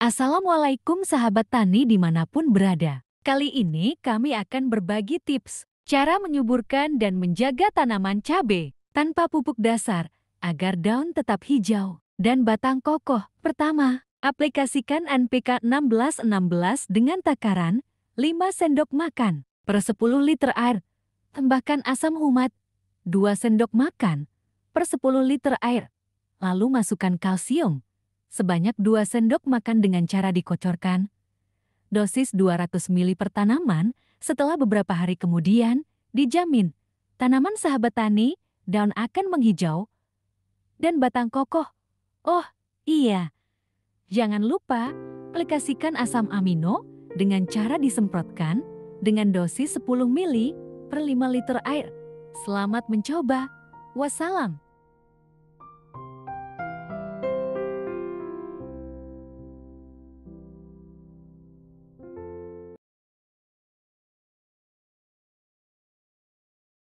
Assalamualaikum sahabat tani dimanapun berada. Kali ini kami akan berbagi tips cara menyuburkan dan menjaga tanaman cabai tanpa pupuk dasar agar daun tetap hijau dan batang kokoh. Pertama, aplikasikan NPK 16-16 dengan takaran 5 sendok makan per 10 liter air. Tambahkan asam humat 2 sendok makan per 10 liter air. Lalu masukkan kalsium sebanyak 2 sendok makan dengan cara dikocorkan. Dosis 200 ml per tanaman. Setelah beberapa hari kemudian, dijamin tanaman sahabat tani daun akan menghijau dan batang kokoh. Oh iya, jangan lupa aplikasikan asam amino dengan cara disemprotkan dengan dosis 10 ml per 5 liter air. Selamat mencoba. Wassalam.